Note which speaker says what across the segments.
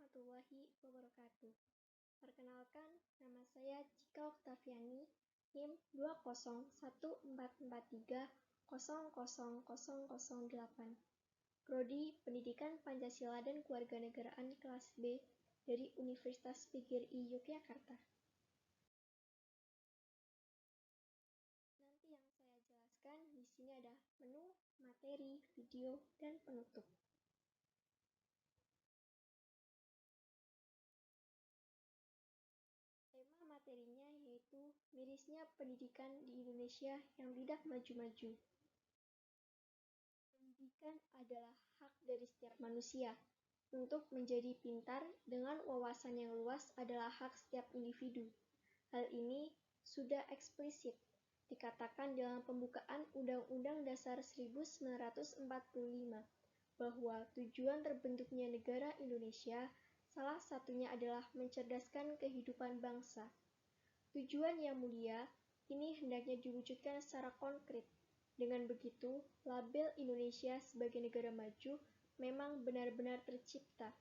Speaker 1: warahmatullahi wabarakatuh. Perkenalkan, nama saya Cika Oktaviani, NIM 20143000008. Prodi Pendidikan Pancasila dan Kewarganegaraan kelas B dari Universitas PGRI Yogyakarta. Nanti yang saya jelaskan di sini ada menu, materi, video, dan penutup. Tema materinya yaitu mirisnya pendidikan di Indonesia yang tidak maju-maju. Pendidikan adalah hak dari setiap manusia. Untuk menjadi pintar dengan wawasan yang luas adalah hak setiap individu. Hal ini sudah eksplisit dikatakan dalam pembukaan Undang-Undang Dasar 1945 bahwa tujuan terbentuknya negara Indonesia salah satunya adalah mencerdaskan kehidupan bangsa. Tujuan yang mulia ini hendaknya diwujudkan secara konkret. Dengan begitu, label Indonesia sebagai negara maju memang benar-benar tercipta.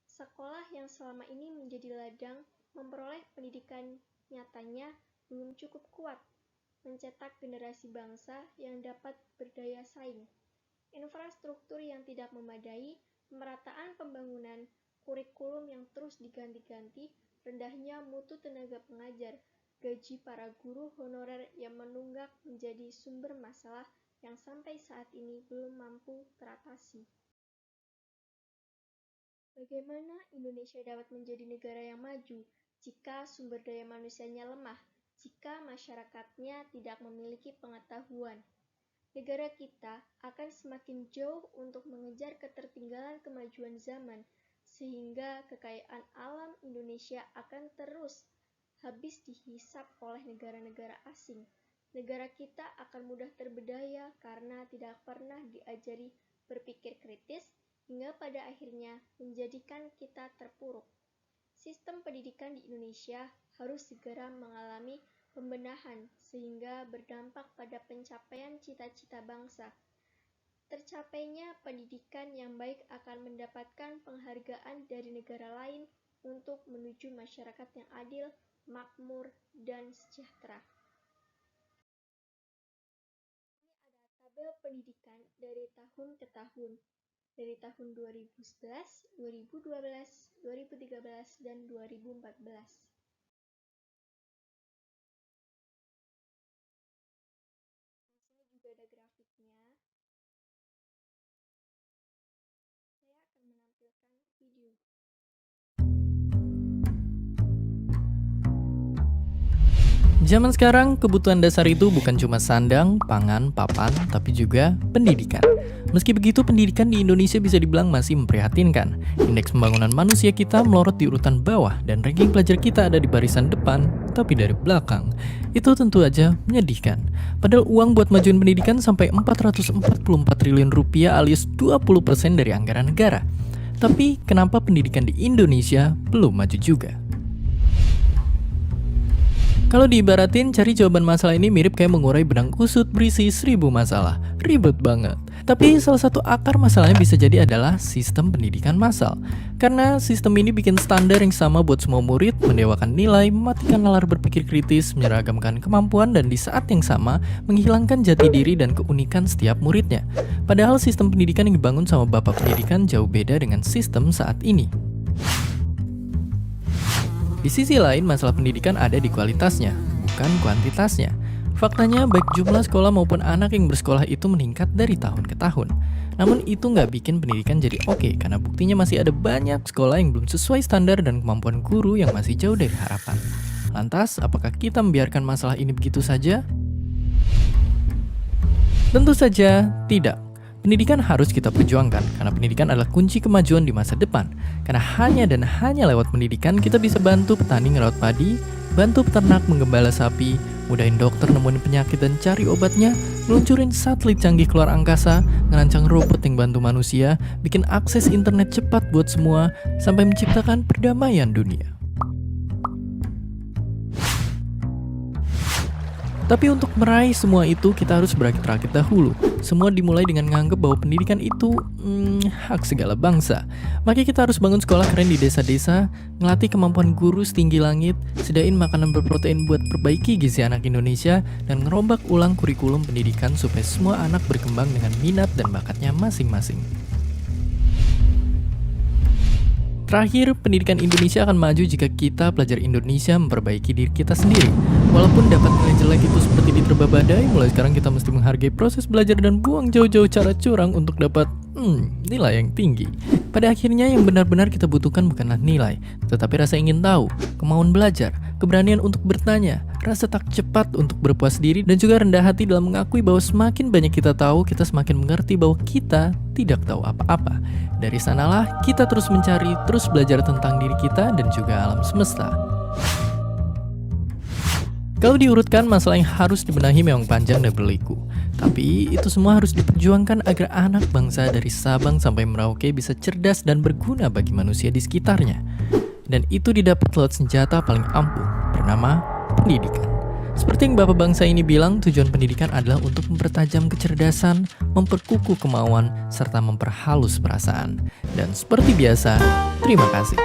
Speaker 1: Sekolah yang selama ini menjadi ladang memperoleh pendidikan nyatanya belum cukup kuat mencetak generasi bangsa yang dapat berdaya saing. Infrastruktur yang tidak memadai, pemerataan pembangunan, kurikulum yang terus diganti-ganti, rendahnya mutu tenaga pengajar, gaji para guru honorer yang menunggak menjadi sumber masalah yang sampai saat ini belum mampu teratasi. Bagaimana Indonesia dapat menjadi negara yang maju jika sumber daya manusianya lemah, jika masyarakatnya tidak memiliki pengetahuan? Negara kita akan semakin jauh untuk mengejar ketertinggalan kemajuan zaman, sehingga kekayaan alam Indonesia akan terus habis dihisap oleh negara-negara asing. Negara kita akan mudah terbedaya karena tidak pernah diajari berpikir kritis, hingga pada akhirnya menjadikan kita terpuruk. Sistem pendidikan di Indonesia harus segera mengalami pembenahan sehingga berdampak pada pencapaian cita-cita bangsa. Tercapainya pendidikan yang baik akan mendapatkan penghargaan dari negara lain untuk menuju masyarakat yang adil, makmur, dan sejahtera. Ini ada tabel pendidikan dari tahun ke tahun. Dari tahun 2011, 2012, 2013, dan 2014. Di sini juga ada grafiknya. Saya akan menampilkan video.
Speaker 2: Zaman sekarang, kebutuhan dasar itu bukan cuma sandang, pangan, papan, tapi juga pendidikan. Meski begitu, pendidikan di Indonesia bisa dibilang masih memprihatinkan. Indeks pembangunan manusia kita melorot di urutan bawah dan ranking pelajar kita ada di barisan depan, tapi dari belakang. Itu tentu aja menyedihkan. Padahal uang buat majuin pendidikan sampai 444 triliun rupiah alias 20% dari anggaran negara. Tapi kenapa pendidikan di Indonesia belum maju juga? Kalau diibaratin, cari jawaban masalah ini mirip kayak mengurai benang kusut berisi 1000 masalah. Ribet banget. Tapi salah satu akar masalahnya bisa jadi adalah sistem pendidikan massal. Karena sistem ini bikin standar yang sama buat semua murid, mendewakan nilai, mematikan nalar berpikir kritis, menyeragamkan kemampuan, dan di saat yang sama menghilangkan jati diri dan keunikan setiap muridnya. Padahal sistem pendidikan yang dibangun sama bapak pendidikan jauh beda dengan sistem saat ini. Di sisi lain, masalah pendidikan ada di kualitasnya, bukan kuantitasnya. Faktanya, baik jumlah sekolah maupun anak yang bersekolah itu meningkat dari tahun ke tahun. Namun itu nggak bikin pendidikan jadi oke, karena buktinya masih ada banyak sekolah yang belum sesuai standar dan kemampuan guru yang masih jauh dari harapan. Lantas, apakah kita membiarkan masalah ini begitu saja? Tentu saja tidak. Pendidikan harus kita perjuangkan, karena pendidikan adalah kunci kemajuan di masa depan. Karena hanya dan hanya lewat pendidikan kita bisa bantu petani ngerawat padi, bantu peternak menggembala sapi, mudahin dokter nemuin penyakit dan cari obatnya, meluncurin satelit canggih keluar angkasa, ngerancang robot yang bantu manusia, bikin akses internet cepat buat semua, sampai menciptakan perdamaian dunia. Tapi untuk meraih semua itu kita harus berakit-rakit dahulu. Semua dimulai dengan menganggap bahwa pendidikan itu hak segala bangsa. Makanya kita harus bangun sekolah keren di desa-desa, ngelatih kemampuan guru setinggi langit, sedain makanan berprotein buat perbaiki gizi anak Indonesia, dan ngerombak ulang kurikulum pendidikan supaya semua anak berkembang dengan minat dan bakatnya masing-masing. Terakhir, pendidikan Indonesia akan maju jika kita pelajar Indonesia memperbaiki diri kita sendiri. Walaupun dapat nilai jelek itu seperti diterpa badai, mulai sekarang kita mesti menghargai proses belajar dan buang jauh-jauh cara curang untuk dapat nilai yang tinggi. Pada akhirnya yang benar-benar kita butuhkan bukanlah nilai, tetapi rasa ingin tahu, kemauan belajar, keberanian untuk bertanya, rasa tak cepat untuk berpuas diri, dan juga rendah hati dalam mengakui bahwa semakin banyak kita tahu, kita semakin mengerti bahwa kita tidak tahu apa-apa. Dari sanalah kita terus mencari, terus belajar tentang diri kita dan juga alam semesta. Kalau diurutkan, masalah yang harus dibenahi memang panjang dan berliku. Tapi itu semua harus diperjuangkan agar anak bangsa dari Sabang sampai Merauke bisa cerdas dan berguna bagi manusia di sekitarnya. Dan itu didapat lewat senjata paling ampuh, bernama pendidikan. Seperti yang Bapak bangsa ini bilang, tujuan pendidikan adalah untuk mempertajam kecerdasan, memperkukuh kemauan, serta memperhalus perasaan. Dan seperti biasa, terima kasih.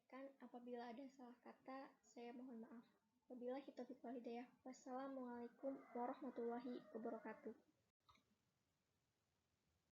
Speaker 1: mengingatkan apabila ada salah kata, saya mohon maaf. Wabillahi taufiq wal hidayah. Wassalamualaikum warahmatullahi wabarakatuh.